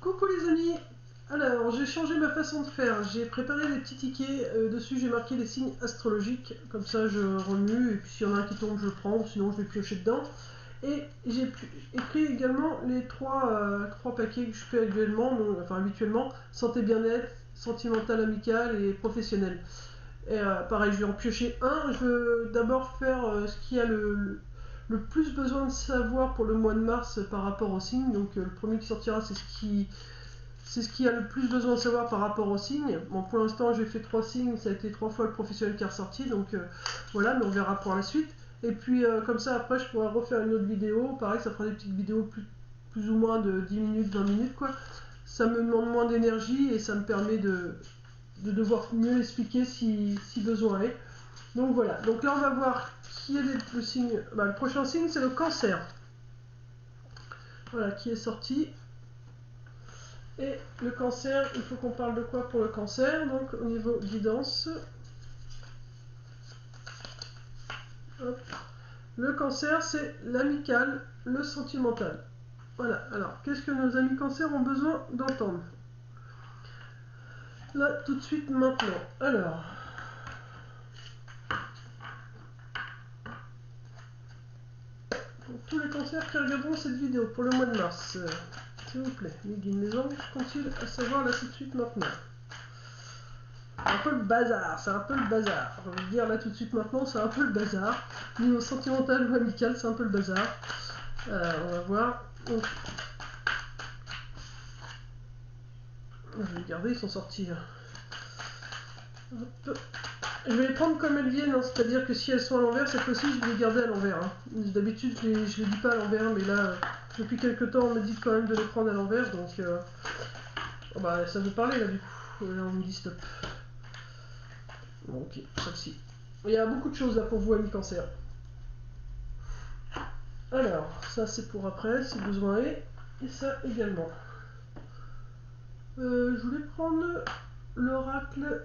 Coucou les amis. Alors j'ai changé ma façon de faire, j'ai préparé des petits tickets, dessus j'ai marqué les signes astrologiques, comme ça je remue et puis s'il y en a un qui tombe je le prends, sinon je vais piocher dedans. Et j'ai écrit également les trois paquets que je fais actuellement, enfin habituellement, santé bien-être, sentimental, amical et professionnel. Et pareil, je vais en piocher un, je veux d'abord faire ce qui a le plus besoin de savoir pour le mois de mars par rapport aux signes. Donc le premier qui sortira c'est ce qui a le plus besoin de savoir par rapport aux signes. Bon, pour l'instant, j'ai fait 3 signes, ça a été 3 fois le professionnel qui est ressorti, donc voilà, mais on verra pour la suite. Et puis, comme ça, après, je pourrai refaire une autre vidéo. Pareil, ça fera des petites vidéos plus ou moins de 10 minutes, 20 minutes, quoi. Ça me demande moins d'énergie et ça me permet de devoir mieux l'expliquer si besoin est. Donc voilà, donc là, on va voir qui est le signe. Bah, le prochain signe, c'est le cancer. Voilà, qui est sorti. Et le cancer, il faut qu'on parle de quoi pour le cancer? Donc au niveau guidance, hop. Le cancer c'est l'amical, le sentimental. Voilà, alors qu'est-ce que nos amis cancer ont besoin d'entendre? Là, tout de suite, maintenant. Alors, pour tous les cancers qui regarderont cette vidéo pour le mois de mars, s'il vous plaît, les guides, les anges, qu'ont-ils à savoir là tout de suite maintenant? Un peu le bazar, c'est un peu le bazar. Je vais dire là tout de suite maintenant, c'est un peu le bazar. Niveau sentimental ou amical, c'est un peu le bazar. On va voir. Donc, je vais regarder, ils sont sortis. Hop. Je vais les prendre comme elles viennent, hein. C'est-à-dire que si elles sont à l'envers, cette fois-ci, je vais les garder à l'envers. Hein. D'habitude, je les dis pas à l'envers, mais là, depuis quelques temps, on me dit quand même de les prendre à l'envers, donc oh bah, ça veut parler là du coup. Là, on me dit stop. Bon, ok, celle-ci. Il y a beaucoup de choses là pour vous, amis cancer. Alors, ça c'est pour après, si besoin est, et ça également. Je voulais prendre l'oracle.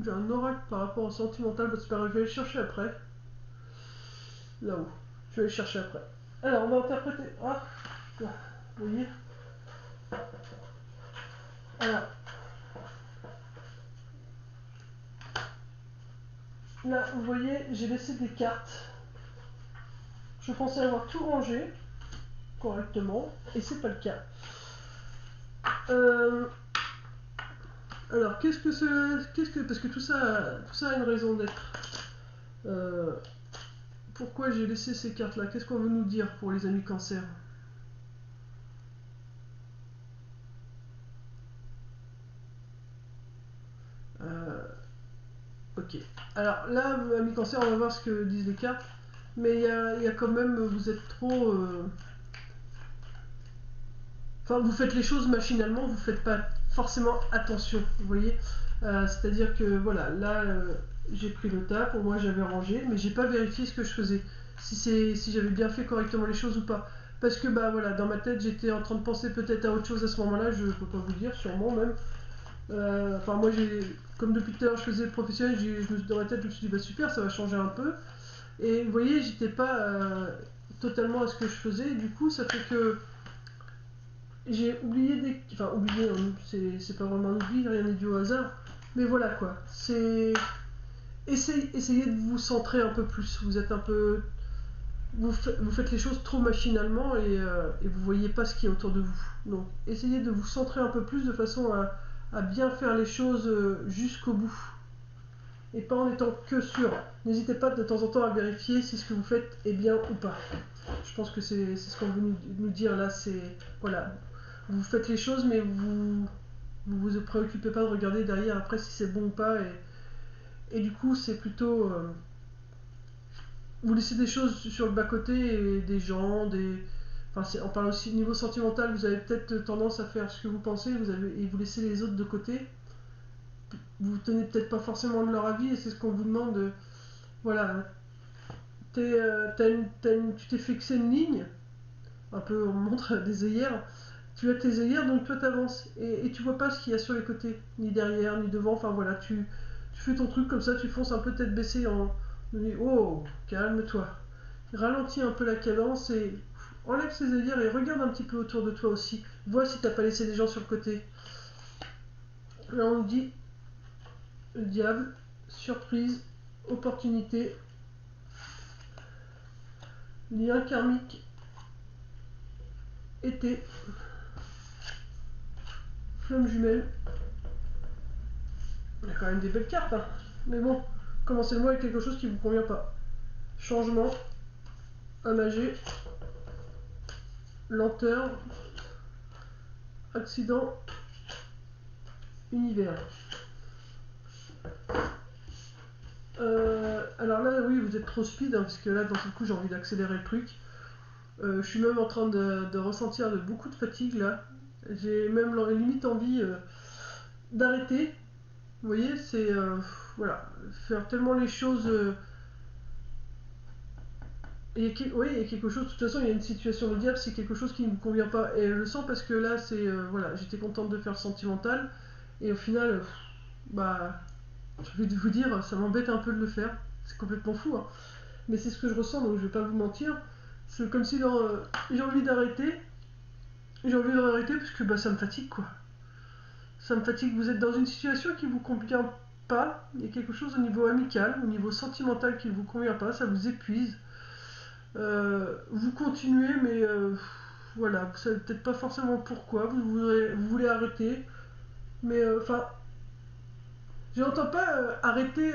J'ai un oracle par rapport au sentimental, c'est pas grave, je vais le chercher après. Là-haut, je vais le chercher après. Alors, on va interpréter. Ah, là, vous voyez. Alors, là, vous voyez, j'ai laissé des cartes. Je pensais avoir tout rangé correctement, et c'est pas le cas. Alors, parce que tout ça a une raison d'être. Pourquoi j'ai laissé ces cartes-là? Qu'est-ce qu'on veut nous dire pour les amis cancer? Ok. Alors là, amis cancer, on va voir ce que disent les cartes. Mais il y a quand même, vous êtes trop... Enfin, vous faites les choses machinalement, vous faites pas forcément attention, vous voyez. C'est-à-dire que voilà, là j'ai pris le tas, pour moi j'avais rangé, mais j'ai pas vérifié ce que je faisais, si j'avais bien fait correctement les choses ou pas. Parce que bah voilà, dans ma tête j'étais en train de penser peut-être à autre chose à ce moment-là, je peux pas vous dire, sûrement même. Enfin moi comme depuis tout à l'heure je faisais le professionnel, dans ma tête je me suis dit bah super, ça va changer un peu. Et vous voyez, j'étais pas totalement à ce que je faisais, et du coup ça fait que j'ai oublié des. Enfin, oublié, hein, c'est pas vraiment un oubli, rien n'est dû au hasard. Mais voilà quoi. C'est. Essayez de vous centrer un peu plus. Vous êtes un peu. Vous faites les choses trop machinalement et vous voyez pas ce qui est autour de vous. Donc, essayez de vous centrer un peu plus de façon à bien faire les choses jusqu'au bout. Et pas en étant que sûr. N'hésitez pas de temps en temps à vérifier si ce que vous faites est bien ou pas. Je pense que c'est ce qu'on veut nous dire là. C'est. Voilà. Vous faites les choses, mais vous préoccupez pas de regarder derrière après si c'est bon ou pas. Et du coup, c'est plutôt. Vous laissez des choses sur le bas-côté et des gens, Enfin, on parle aussi niveau sentimental, vous avez peut-être tendance à faire ce que vous pensez et vous laissez les autres de côté. Vous tenez peut-être pas forcément de leur avis et c'est ce qu'on vous demande. Voilà, tu t'es fixé une ligne, un peu on montre des œillères. Tu as tes œillères, donc toi t'avances. Et tu vois pas ce qu'il y a sur les côtés, ni derrière, ni devant. Enfin voilà, tu fais ton truc comme ça, tu fonces un peu tête baissée en. Oh, calme-toi. Ralentis un peu la cadence et enlève ces œillères et regarde un petit peu autour de toi aussi. Vois si t'as pas laissé des gens sur le côté. Là on nous dit le diable, surprise, opportunité, lien karmique, été, flamme jumelle. Il y a quand même des belles cartes, hein. Mais bon, commencez le mois avec quelque chose qui vous convient pas. Changement, imagé, lenteur, accident, univers. Alors là, oui, vous êtes trop speed, hein, parce que là, dans ce coup, j'ai envie d'accélérer le truc. Je suis même en train de ressentir beaucoup de fatigue, là. J'ai même limite envie d'arrêter. Vous voyez, c'est... voilà, faire tellement les choses... oui, il y a quelque chose, de toute façon, il y a une situation, le diable, c'est quelque chose qui ne me convient pas. Et je le sens parce que là, c'est... voilà, j'étais contente de faire le sentimental. Et au final, bah... J'ai envie de vous dire, ça m'embête un peu de le faire. C'est complètement fou, hein. Mais c'est ce que je ressens, donc je vais pas vous mentir. C'est comme si j'ai envie d'arrêter. J'ai envie d'arrêter parce que bah, ça me fatigue, quoi. Ça me fatigue. Vous êtes dans une situation qui vous convient pas. Il y a quelque chose au niveau amical, au niveau sentimental qui ne vous convient pas. Ça vous épuise. Vous continuez, mais voilà, vous savez peut-être pas forcément pourquoi. Vous voulez arrêter. Mais enfin, je n'entends pas arrêter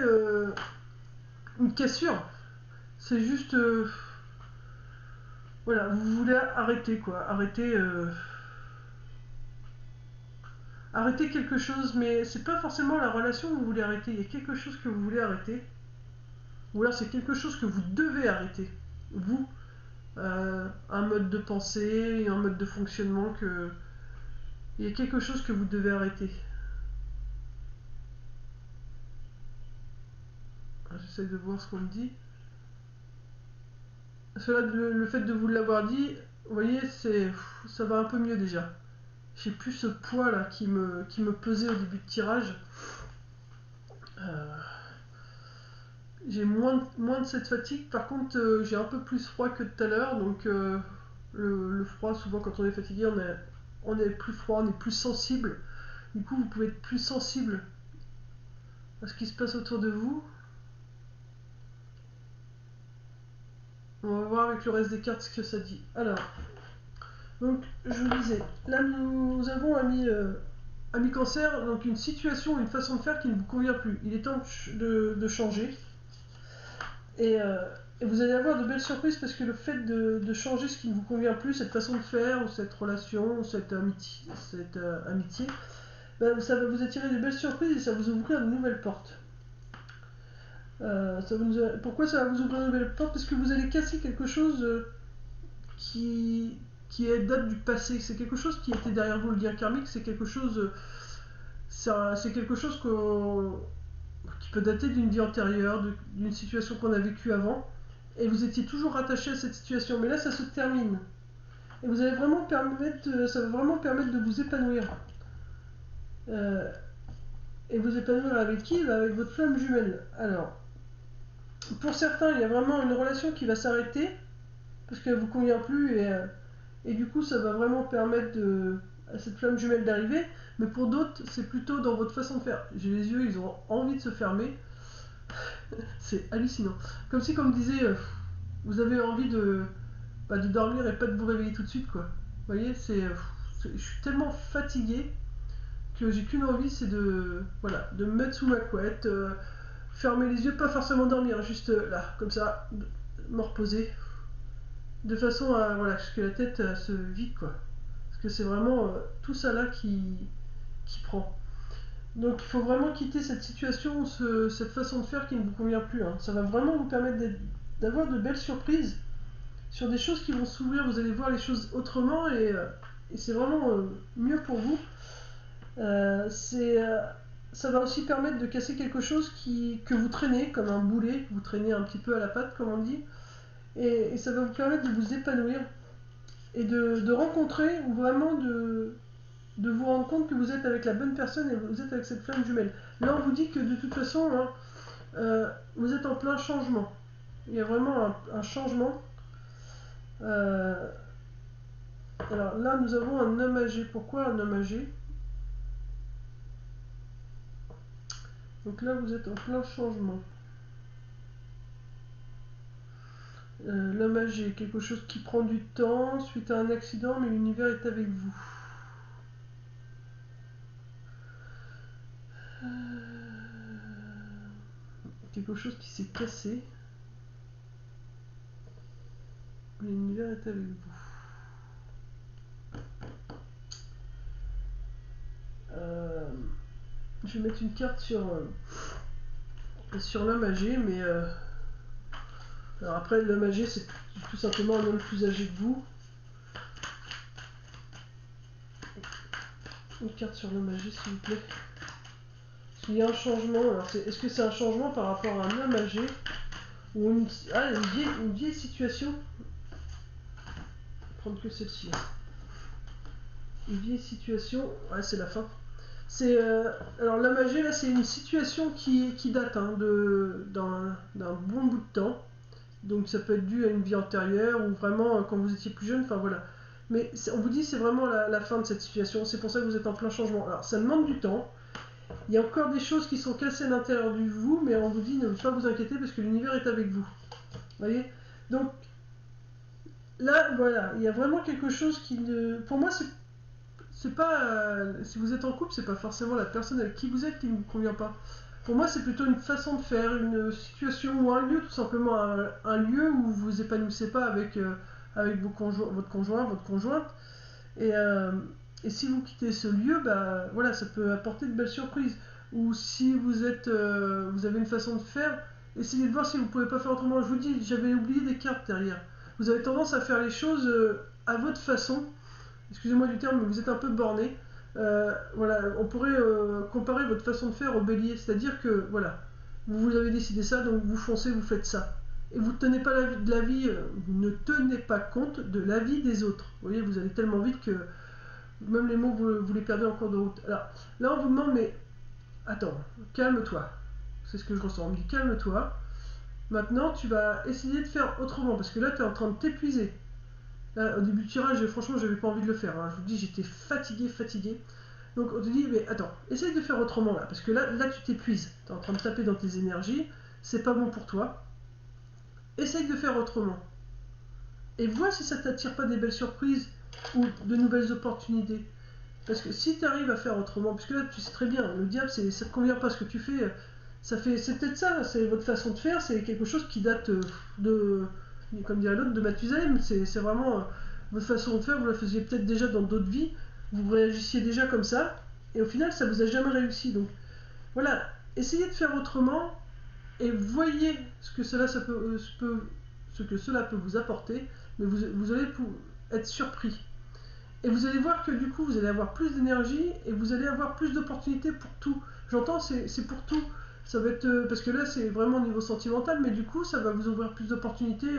une cassure. C'est juste... voilà, vous voulez arrêter, quoi. Arrêter quelque chose, mais c'est pas forcément la relation que vous voulez arrêter. Il y a quelque chose que vous voulez arrêter. Ou alors c'est quelque chose que vous devez arrêter. Vous, un mode de pensée, un mode de fonctionnement que... Il y a quelque chose que vous devez arrêter. J'essaie de voir ce qu'on me dit. Parce que là, le fait de vous l'avoir dit, vous voyez, ça va un peu mieux déjà. J'ai plus ce poids là qui me pesait au début de tirage. J'ai moins de cette fatigue. Par contre, j'ai un peu plus froid que tout à l'heure. Donc, le froid, souvent, quand on est fatigué, on est plus froid, on est plus sensible. Du coup, vous pouvez être plus sensible à ce qui se passe autour de vous. On va voir avec le reste des cartes ce que ça dit. Alors, donc, je vous disais, là, nous avons ami cancer, donc une situation, une façon de faire qui ne vous convient plus. Il est temps de changer. Et vous allez avoir de belles surprises parce que le fait de changer ce qui ne vous convient plus, cette façon de faire, ou cette relation, ou cette amitié, ben, ça va vous attirer de belles surprises et ça va vous ouvrir de nouvelles portes. Pourquoi ça va vous ouvrir de nouvelles portes? Parce que vous allez casser quelque chose qui date du passé. C'est quelque chose qui était derrière vous. Le lien karmique, c'est quelque chose... c'est quelque chose qui peut dater d'une vie antérieure, d'une situation qu'on a vécue avant. Et vous étiez toujours rattaché à cette situation. Mais là, ça se termine. Et vous allez vraiment ça va vraiment permettre de vous épanouir. Et vous épanouir avec qui? Avec votre flamme jumelle. Alors, pour certains, il y a vraiment une relation qui va s'arrêter parce qu'elle ne vous convient plus et du coup, ça va vraiment permettre à cette flamme jumelle d'arriver. Mais pour d'autres, c'est plutôt dans votre façon de faire. J'ai les yeux, ils ont envie de se fermer. C'est hallucinant. Comme si, comme disait, vous avez envie de dormir et pas de vous réveiller tout de suite, quoi. Vous voyez, je suis tellement fatigué que j'ai qu'une envie, c'est de me mettre sous ma couette, fermer les yeux, pas forcément dormir, juste là, comme ça, me reposer, de façon à que la tête se vide, quoi. Parce que c'est vraiment tout ça là qui prend. Donc il faut vraiment quitter cette situation, cette façon de faire qui ne vous convient plus, hein. Ça va vraiment vous permettre d'avoir de belles surprises sur des choses qui vont s'ouvrir, vous allez voir les choses autrement et c'est vraiment mieux pour vous. Ça va aussi permettre de casser quelque chose que vous traînez, comme un boulet, que vous traînez un petit peu à la patte, comme on dit, et ça va vous permettre de vous épanouir et de rencontrer ou vraiment de vous rendre compte que vous êtes avec la bonne personne et vous êtes avec cette flamme jumelle. Là, on vous dit que de toute façon, hein, vous êtes en plein changement. Il y a vraiment un changement. Alors là, nous avons un homme âgé. Pourquoi un homme âgé? Donc là, vous êtes en plein changement. L'homme âgé, quelque chose qui prend du temps suite à un accident, mais l'univers est avec vous. Quelque chose qui s'est cassé, mais l'univers est avec vous. Je vais mettre une carte sur l'homme âgé, mais alors après, l'homme âgé, c'est tout simplement un homme plus âgé que vous. Une carte sur l'homme âgé, s'il vous plaît. Il y a un changement. Alors, est-ce que c'est un changement par rapport à un homme âgé ou une vieille situation? Je vais prendre que celle-ci. Une vieille situation. Ouais, c'est la fin. Alors l'homme âgé, là, c'est une situation qui date d'un bon bout de temps. Donc ça peut être dû à une vie antérieure ou vraiment quand vous étiez plus jeune. Enfin voilà. Mais on vous dit c'est vraiment la fin de cette situation. C'est pour ça que vous êtes en plein changement. Alors ça demande du temps. Il y a encore des choses qui sont cassées à l'intérieur de vous, mais on vous dit ne pas vous inquiéter parce que l'univers est avec vous. Vous voyez? Donc là, voilà, il y a vraiment quelque chose qui ne. Pour moi, c'est pas. Si vous êtes en couple, c'est pas forcément la personne avec qui vous êtes qui ne vous convient pas. Pour moi, c'est plutôt une façon de faire, une situation ou un lieu, tout simplement un lieu où vous vous épanouissez pas avec votre conjoint, votre conjointe. Et, euh, et si vous quittez ce lieu, bah voilà, ça peut apporter de belles surprises. Ou si vous avez une façon de faire, essayez de voir si vous pouvez pas faire autrement. Je vous dis, j'avais oublié des cartes derrière. Vous avez tendance à faire les choses à votre façon. Excusez-moi du terme, mais vous êtes un peu borné. Voilà, on pourrait comparer votre façon de faire au bélier, c'est-à-dire que voilà, vous avez décidé ça, donc vous foncez, vous faites ça. Et vous ne tenez pas de la vie, vous ne tenez pas compte de l'avis des autres. Vous voyez, vous allez tellement vite que même les mots, vous les perdez en cours de route. Alors là, on vous demande, mais attends, calme-toi. C'est ce que je ressens. On me dit, calme-toi. Maintenant, tu vas essayer de faire autrement, parce que là, tu es en train de t'épuiser. Là, au début du tirage, franchement, j'avais pas envie de le faire. Hein. Je vous dis, j'étais fatigué. Donc, on te dit, mais attends, essaye de faire autrement là, parce que là tu t'épuises. Tu es en train de taper dans tes énergies, c'est pas bon pour toi. Essaye de faire autrement. Et vois si ça t'attire pas des belles surprises ou de nouvelles opportunités. Parce que si tu arrives à faire autrement, puisque là tu sais très bien, le diable, ça te convient pas ce que tu fais, c'est peut-être ça, c'est votre façon de faire, c'est quelque chose qui date comme dirait l'autre, de Mathusalem. C'est vraiment votre façon de faire, vous la faisiez peut-être déjà dans d'autres vies, vous réagissiez déjà comme ça, et au final ça vous a jamais réussi. Donc voilà, essayez de faire autrement et voyez ce que cela peut vous apporter, mais vous allez être surpris. Et vous allez voir que du coup, vous allez avoir plus d'énergie et vous allez avoir plus d'opportunités pour tout. J'entends, c'est pour tout. Ça va être. Parce que là, c'est vraiment au niveau sentimental, mais du coup, ça va vous ouvrir plus d'opportunités.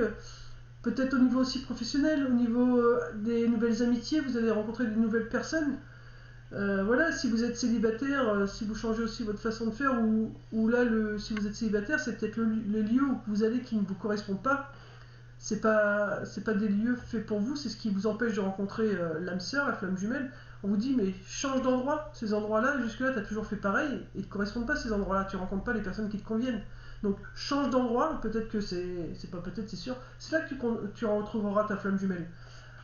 Peut-être au niveau aussi professionnel, au niveau des nouvelles amitiés, vous allez rencontrer de nouvelles personnes. Voilà, si vous êtes célibataire, si vous changez aussi votre façon de faire, ou là, si vous êtes célibataire, c'est peut-être le lieu où vous allez qui ne vous correspond pas. C'est pas des lieux faits pour vous, c'est ce qui vous empêche de rencontrer l'âme sœur, la flamme jumelle. On vous dit, mais change d'endroit, ces endroits-là, jusque-là, tu as toujours fait pareil, et ne te correspondent pas ces endroits-là, tu rencontres pas les personnes qui te conviennent. Donc, change d'endroit, peut-être que c'est pas peut-être, c'est sûr, c'est là que tu retrouveras ta flamme jumelle.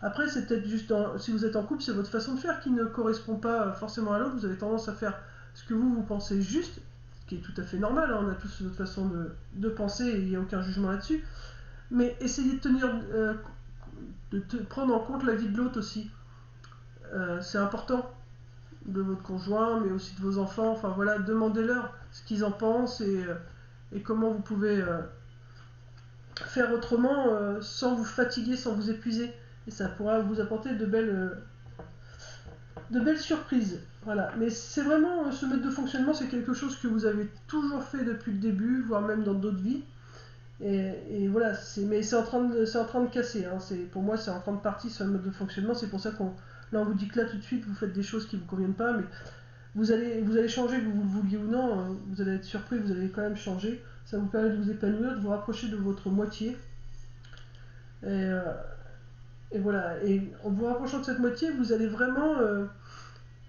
Après, c'est peut-être juste, si vous êtes en couple, c'est votre façon de faire qui ne correspond pas forcément à l'autre, vous avez tendance à faire ce que vous pensez juste, ce qui est tout à fait normal, hein, on a tous notre façon de penser, et il n'y a aucun jugement là-dessus. Mais essayez de prendre en compte la vie de l'autre aussi. C'est important, de votre conjoint, mais aussi de vos enfants. Enfin voilà, demandez-leur ce qu'ils en pensent et comment vous pouvez faire autrement sans vous fatiguer, sans vous épuiser. Et ça pourra vous apporter de belles surprises. Voilà. Mais c'est vraiment, ce mode de fonctionnement, c'est quelque chose que vous avez toujours fait depuis le début, voire même dans d'autres vies. Et voilà, mais c'est en train de casser. Hein. Pour moi, c'est en train de partir sur le mode de fonctionnement. C'est pour ça là, on vous dit que là, tout de suite, vous faites des choses qui ne vous conviennent pas, mais vous allez changer, que vous le vouliez ou non. Vous allez être surpris, vous allez quand même changer. Ça vous permet de vous épanouir, de vous rapprocher de votre moitié. Et Et voilà, et en vous rapprochant de cette moitié, vous allez vraiment,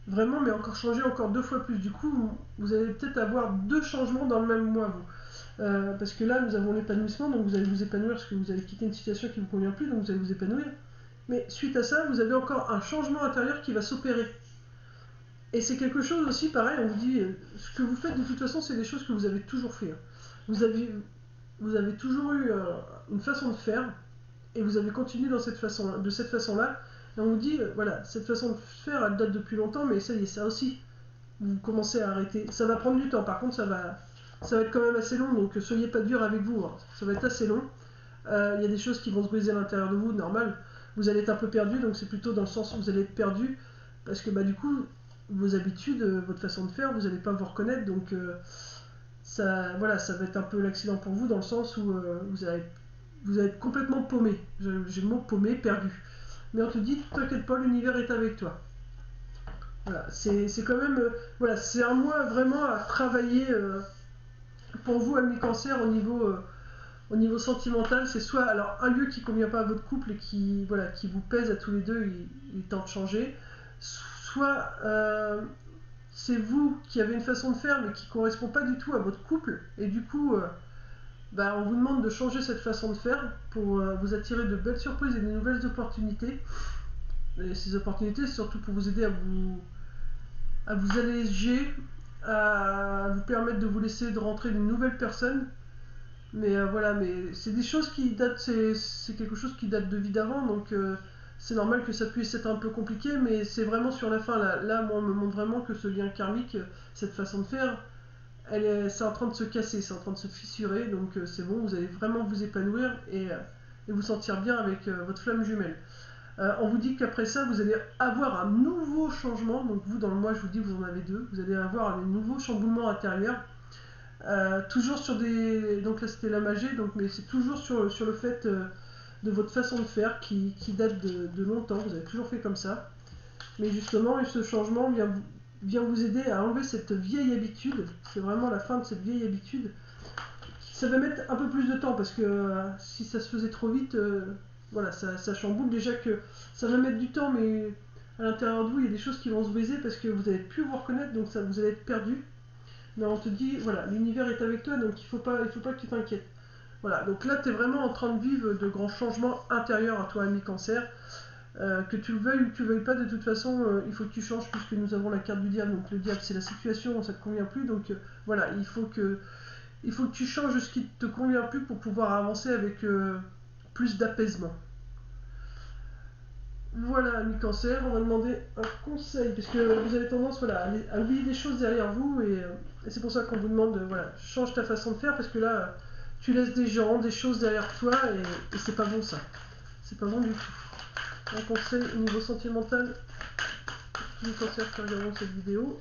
vraiment, mais encore changer encore 2 fois plus. Du coup, vous allez peut-être avoir 2 changements dans le même mois, vous. Parce que là, nous avons l'épanouissement, donc vous allez vous épanouir parce que vous avez quitté une situation qui ne vous convient plus, donc vous allez vous épanouir. Mais suite à ça, vous avez encore un changement intérieur qui va s'opérer. Et c'est quelque chose aussi, pareil, on vous dit, ce que vous faites de toute façon, c'est des choses que vous avez toujours fait. Hein. Vous avez, vous avez toujours eu une façon de faire, et vous avez continué de cette façon-là. Et on vous dit, voilà, cette façon de faire, elle date depuis longtemps, mais ça y est, ça aussi, vous commencez à arrêter. Ça va prendre du temps, par contre, ça va être quand même assez long, donc soyez pas dur avec vous, hein. Ça va être assez long. Il y a des choses qui vont se briser à l'intérieur de vous, normal. Vous allez être un peu perdu, donc c'est plutôt dans le sens où vous allez être perdu, parce que bah, du coup, vos habitudes, votre façon de faire, vous n'allez pas vous reconnaître, donc ça, voilà, ça va être un peu l'accident pour vous, dans le sens où vous allez être complètement paumé. J'ai le mot paumé, perdu. Mais on te dit, t'inquiète pas, l'univers est avec toi. Voilà, c'est quand même, voilà, c'est un mois vraiment à travailler pour vous, ami cancer, au niveau sentimental. C'est soit alors un lieu qui ne convient pas à votre couple et qui, voilà, qui vous pèse à tous les deux, il est temps de changer. Soit c'est vous qui avez une façon de faire mais qui ne correspond pas du tout à votre couple et du coup bah, on vous demande de changer cette façon de faire pour vous attirer de belles surprises et de nouvelles opportunités. Et ces opportunités, c'est surtout pour vous aider à vous alléger, à vous permettre de vous laisser de rentrer d'une nouvelle personne. Mais voilà, mais c'est des choses qui datent, c'est quelque chose qui date de vie d'avant, donc c'est normal que ça puisse être un peu compliqué, mais c'est vraiment sur la fin. Là, moi, on me montre vraiment que ce lien karmique, cette façon de faire, c'est en train de se casser, c'est en train de se fissurer, donc c'est bon, vous allez vraiment vous épanouir et vous sentir bien avec votre flamme jumelle. On vous dit qu'après ça, vous allez avoir un nouveau changement. Donc vous, dans le mois, je vous dis, vous en avez 2. Vous allez avoir un nouveau chamboulement intérieur. Toujours sur des... Donc là, c'était la magie, donc, mais c'est toujours sur le fait de votre façon de faire qui date de longtemps. Vous avez toujours fait comme ça. Mais justement, ce changement vient vous aider à enlever cette vieille habitude. C'est vraiment la fin de cette vieille habitude. Ça va mettre un peu plus de temps parce que si ça se faisait trop vite, voilà, ça chamboule. Déjà que ça va mettre du temps, mais à l'intérieur de vous, il y a des choses qui vont se briser parce que vous n'allez plus vous reconnaître, donc ça, vous allez être perdu. Mais on te dit, voilà, l'univers est avec toi, donc il faut pas que tu t'inquiètes. Voilà, donc là, tu es vraiment en train de vivre de grands changements intérieurs à toi, ami cancer. Que tu le veuilles ou que tu le veuilles pas, de toute façon, il faut que tu changes puisque nous avons la carte du diable. Donc le diable, c'est la situation, ça ne te convient plus. Donc voilà, il faut que tu changes ce qui te convient plus pour pouvoir avancer avec plus d'apaisement. Voilà, ami cancer, on va demander un conseil, parce que vous avez tendance voilà, à oublier des choses derrière vous, et c'est pour ça qu'on vous demande de voilà, change ta façon de faire, parce que là, tu laisses des gens, des choses derrière toi, et c'est pas bon ça. C'est pas bon du tout. Un conseil au niveau sentimental, ami cancer qui regarderont cette vidéo.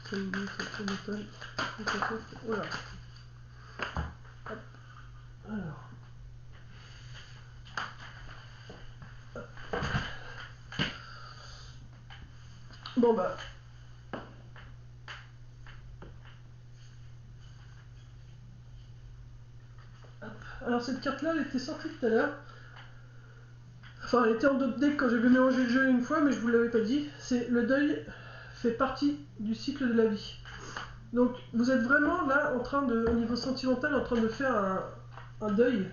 Sentimental, voilà. Hop. Alors. Bon bah. Hop. Alors cette carte-là, elle était sortie tout à l'heure. Enfin, elle était en d'autres decks quand j'avais mélangé le jeu une fois, mais je vous l'avais pas dit. C'est le deuil fait partie du cycle de la vie. Donc vous êtes vraiment là en train de, au niveau sentimental, en train de faire un deuil.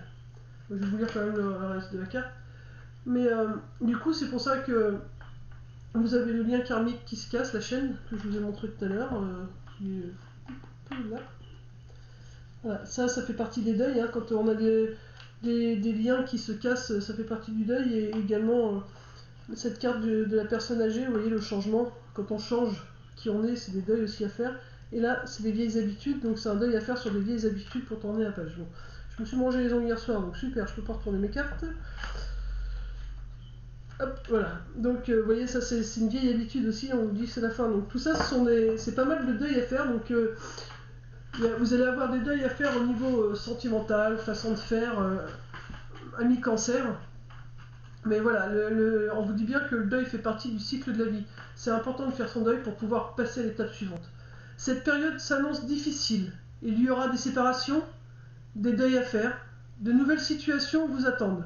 Je vais vous lire quand même le reste de la carte. Mais du coup, c'est pour ça que vous avez le lien karmique qui se casse, la chaîne que je vous ai montré tout à l'heure, qui est là. Voilà, ça fait partie des deuils. Hein. Quand on a des liens qui se cassent, ça fait partie du deuil. Et également, cette carte de la personne âgée, vous voyez le changement. Quand on change qui on est, c'est des deuils aussi à faire. Et là, c'est des vieilles habitudes, donc c'est un deuil à faire sur des vieilles habitudes pour tourner la page. Bon. Je me suis mangé les ongles hier soir, donc super, je peux pas retourner mes cartes. Hop, voilà. Donc, vous voyez, ça c'est une vieille habitude aussi, on vous dit que c'est la fin. Donc tout ça, c'est pas mal de deuil à faire. Donc vous allez avoir des deuils à faire au niveau sentimental, façon de faire, ami cancer. Mais voilà, on vous dit bien que le deuil fait partie du cycle de la vie. C'est important de faire son deuil pour pouvoir passer à l'étape suivante. Cette période s'annonce difficile. Il y aura des séparations, des deuils à faire. De nouvelles situations vous attendent.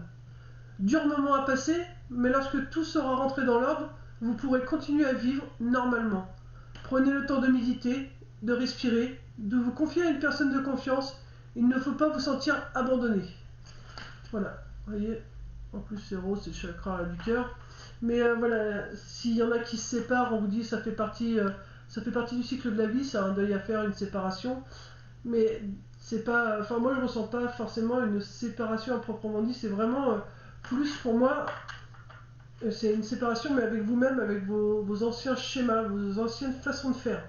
Dur moment à passer, mais lorsque tout sera rentré dans l'ordre, vous pourrez continuer à vivre normalement. Prenez le temps de méditer, de respirer, de vous confier à une personne de confiance. Il ne faut pas vous sentir abandonné. Voilà, vous voyez, en plus c'est rose, c'est le chakra du cœur. Mais voilà, s'il y en a qui se séparent, on vous dit ça fait partie du cycle de la vie, c'est un deuil à faire, une séparation. Mais c'est pas, enfin moi je ressens pas forcément une séparation à proprement dit, c'est vraiment plus pour moi, c'est une séparation mais avec vous-même, avec vos anciens schémas, vos anciennes façons de faire.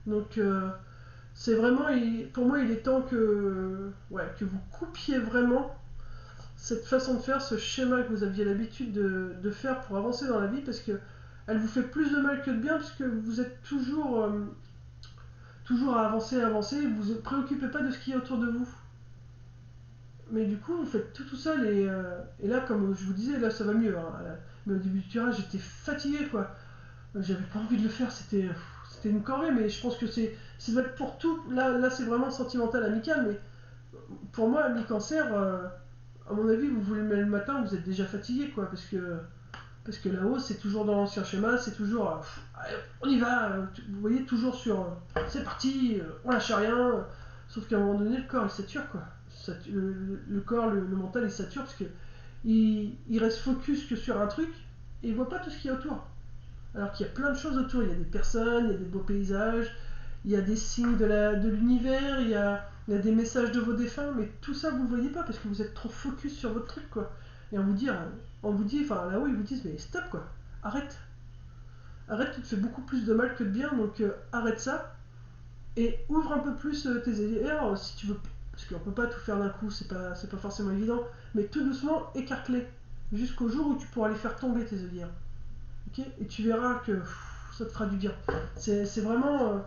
Donc c'est vraiment, pour moi il est temps que vous coupiez vraiment cette façon de faire, ce schéma que vous aviez l'habitude de faire pour avancer dans la vie, parce que elle vous fait plus de mal que de bien, parce que vous êtes toujours à avancer, vous ne vous préoccupez pas de ce qui est autour de vous. Mais du coup, vous faites tout seul, et là, comme je vous disais, là ça va mieux. Hein. Mais au début du tirage, j'étais fatigué, quoi. J'avais pas envie de le faire, c'était une corvée, mais je pense que c'est doit être pour tout. Là c'est vraiment sentimental, amical, mais pour moi, ami cancer, à mon avis, vous voulez le mettre le matin, vous êtes déjà fatigué, quoi, parce que là-haut, c'est toujours dans l'ancien schéma, c'est toujours allez, on y va, vous voyez, toujours sur c'est parti, on lâche rien. Sauf qu'à un moment donné, le corps il sature, quoi. Le corps, le mental il sature parce que il reste focus que sur un truc et il voit pas tout ce qu'il y a autour. Alors qu'il y a plein de choses autour, il y a des personnes, il y a des beaux paysages, il y a des signes de l'univers, il y a des messages de vos défunts, mais tout ça vous le voyez pas parce que vous êtes trop focus sur votre truc, quoi. Et on vous dit, enfin là-haut ils vous disent mais stop, quoi, arrête, arrête, tu te fais beaucoup plus de mal que de bien, donc arrête ça et ouvre un peu plus tes yeux si tu veux, parce qu'on peut pas tout faire d'un coup, c'est pas forcément évident, mais tout doucement écarte-les jusqu'au jour où tu pourras les faire tomber tes œillères. Ok, et tu verras que ça te fera du bien. C'est vraiment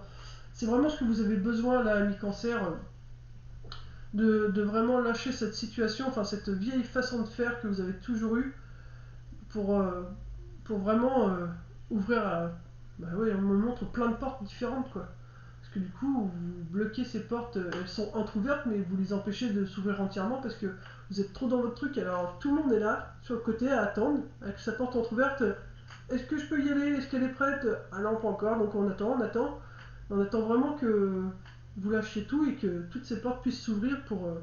ce que vous avez besoin là, ami cancer, de vraiment lâcher cette situation, enfin cette vieille façon de faire que vous avez toujours eue pour, pour vraiment ouvrir bah ouais, on me montre plein de portes différentes, quoi. Parce que du coup, vous bloquez ces portes, elles sont entrouvertes, mais vous les empêchez de s'ouvrir entièrement parce que vous êtes trop dans votre truc. Alors tout le monde est là, sur le côté, à attendre, avec sa porte entrouverte. Est-ce que je peux y aller? Est-ce qu'elle est prête? Ah non, pas encore, donc on attend, on attend. On attend vraiment que vous lâchiez tout et que toutes ces portes puissent s'ouvrir pour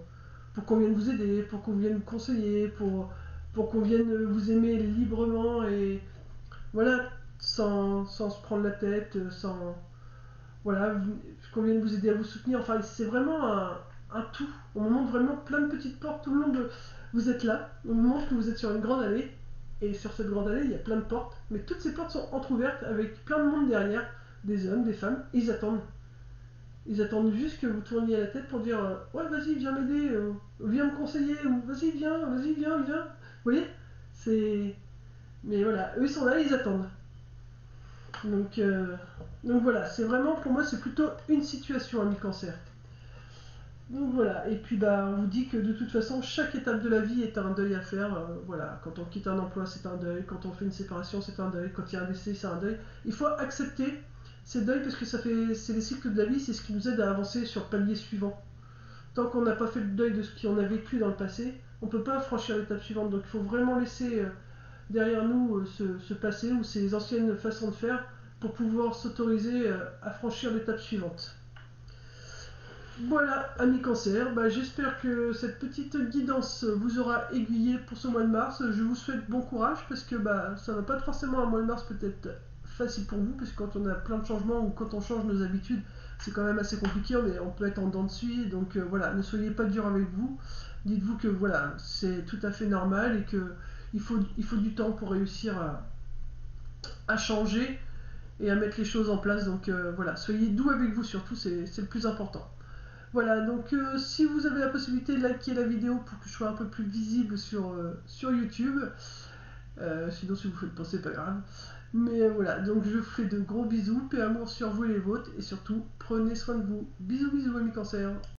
qu'on vienne vous aider, pour qu'on vienne vous conseiller, pour qu'on vienne vous aimer librement et voilà, sans se prendre la tête, sans. Voilà, qu'on vienne vous aider à vous soutenir. Enfin, c'est vraiment un tout. On me montre vraiment plein de petites portes, tout le monde. Vous êtes là, on me montre que vous êtes sur une grande allée, et sur cette grande allée, il y a plein de portes, mais toutes ces portes sont entrouvertes avec plein de monde derrière, des hommes, des femmes, et ils attendent. Ils attendent juste que vous tourniez la tête pour dire ouais, vas-y, viens m'aider, viens me conseiller, ou vas-y, viens. Vous voyez. C'est. Mais voilà, eux ils sont là, ils attendent. Donc, euh, donc voilà, c'est vraiment, pour moi, c'est plutôt une situation, ami cancer. Donc voilà, et puis bah, on vous dit que de toute façon, chaque étape de la vie est un deuil à faire. Voilà, quand on quitte un emploi, c'est un deuil. Quand on fait une séparation, c'est un deuil. Quand il y a un décès, c'est un deuil. Il faut accepter ces deuils parce que c'est les cycles de la vie, c'est ce qui nous aide à avancer sur le palier suivant. Tant qu'on n'a pas fait le deuil de ce qu'on a vécu dans le passé, on ne peut pas franchir l'étape suivante. Donc il faut vraiment laisser derrière nous ce passé ou ces anciennes façons de faire pour pouvoir s'autoriser à franchir l'étape suivante. Voilà, ami cancer, bah, j'espère que cette petite guidance vous aura aiguillé pour ce mois de mars. Je vous souhaite bon courage parce que bah, ça va pas être forcément un mois de mars peut-être facile pour vous, parce que quand on a plein de changements ou quand on change nos habitudes, c'est quand même assez compliqué, on peut être en dents de scie, donc voilà, ne soyez pas dur avec vous. Dites-vous que voilà, c'est tout à fait normal et que il faut du temps pour réussir à changer et à mettre les choses en place. Donc voilà, soyez doux avec vous surtout, c'est le plus important. Voilà, donc si vous avez la possibilité de liker la vidéo pour que je sois un peu plus visible sur YouTube, sinon si vous faites pas, c'est pas grave. Mais voilà, donc je vous fais de gros bisous, paix amour sur vous et les vôtres, et surtout prenez soin de vous. Bisous bisous amis cancer.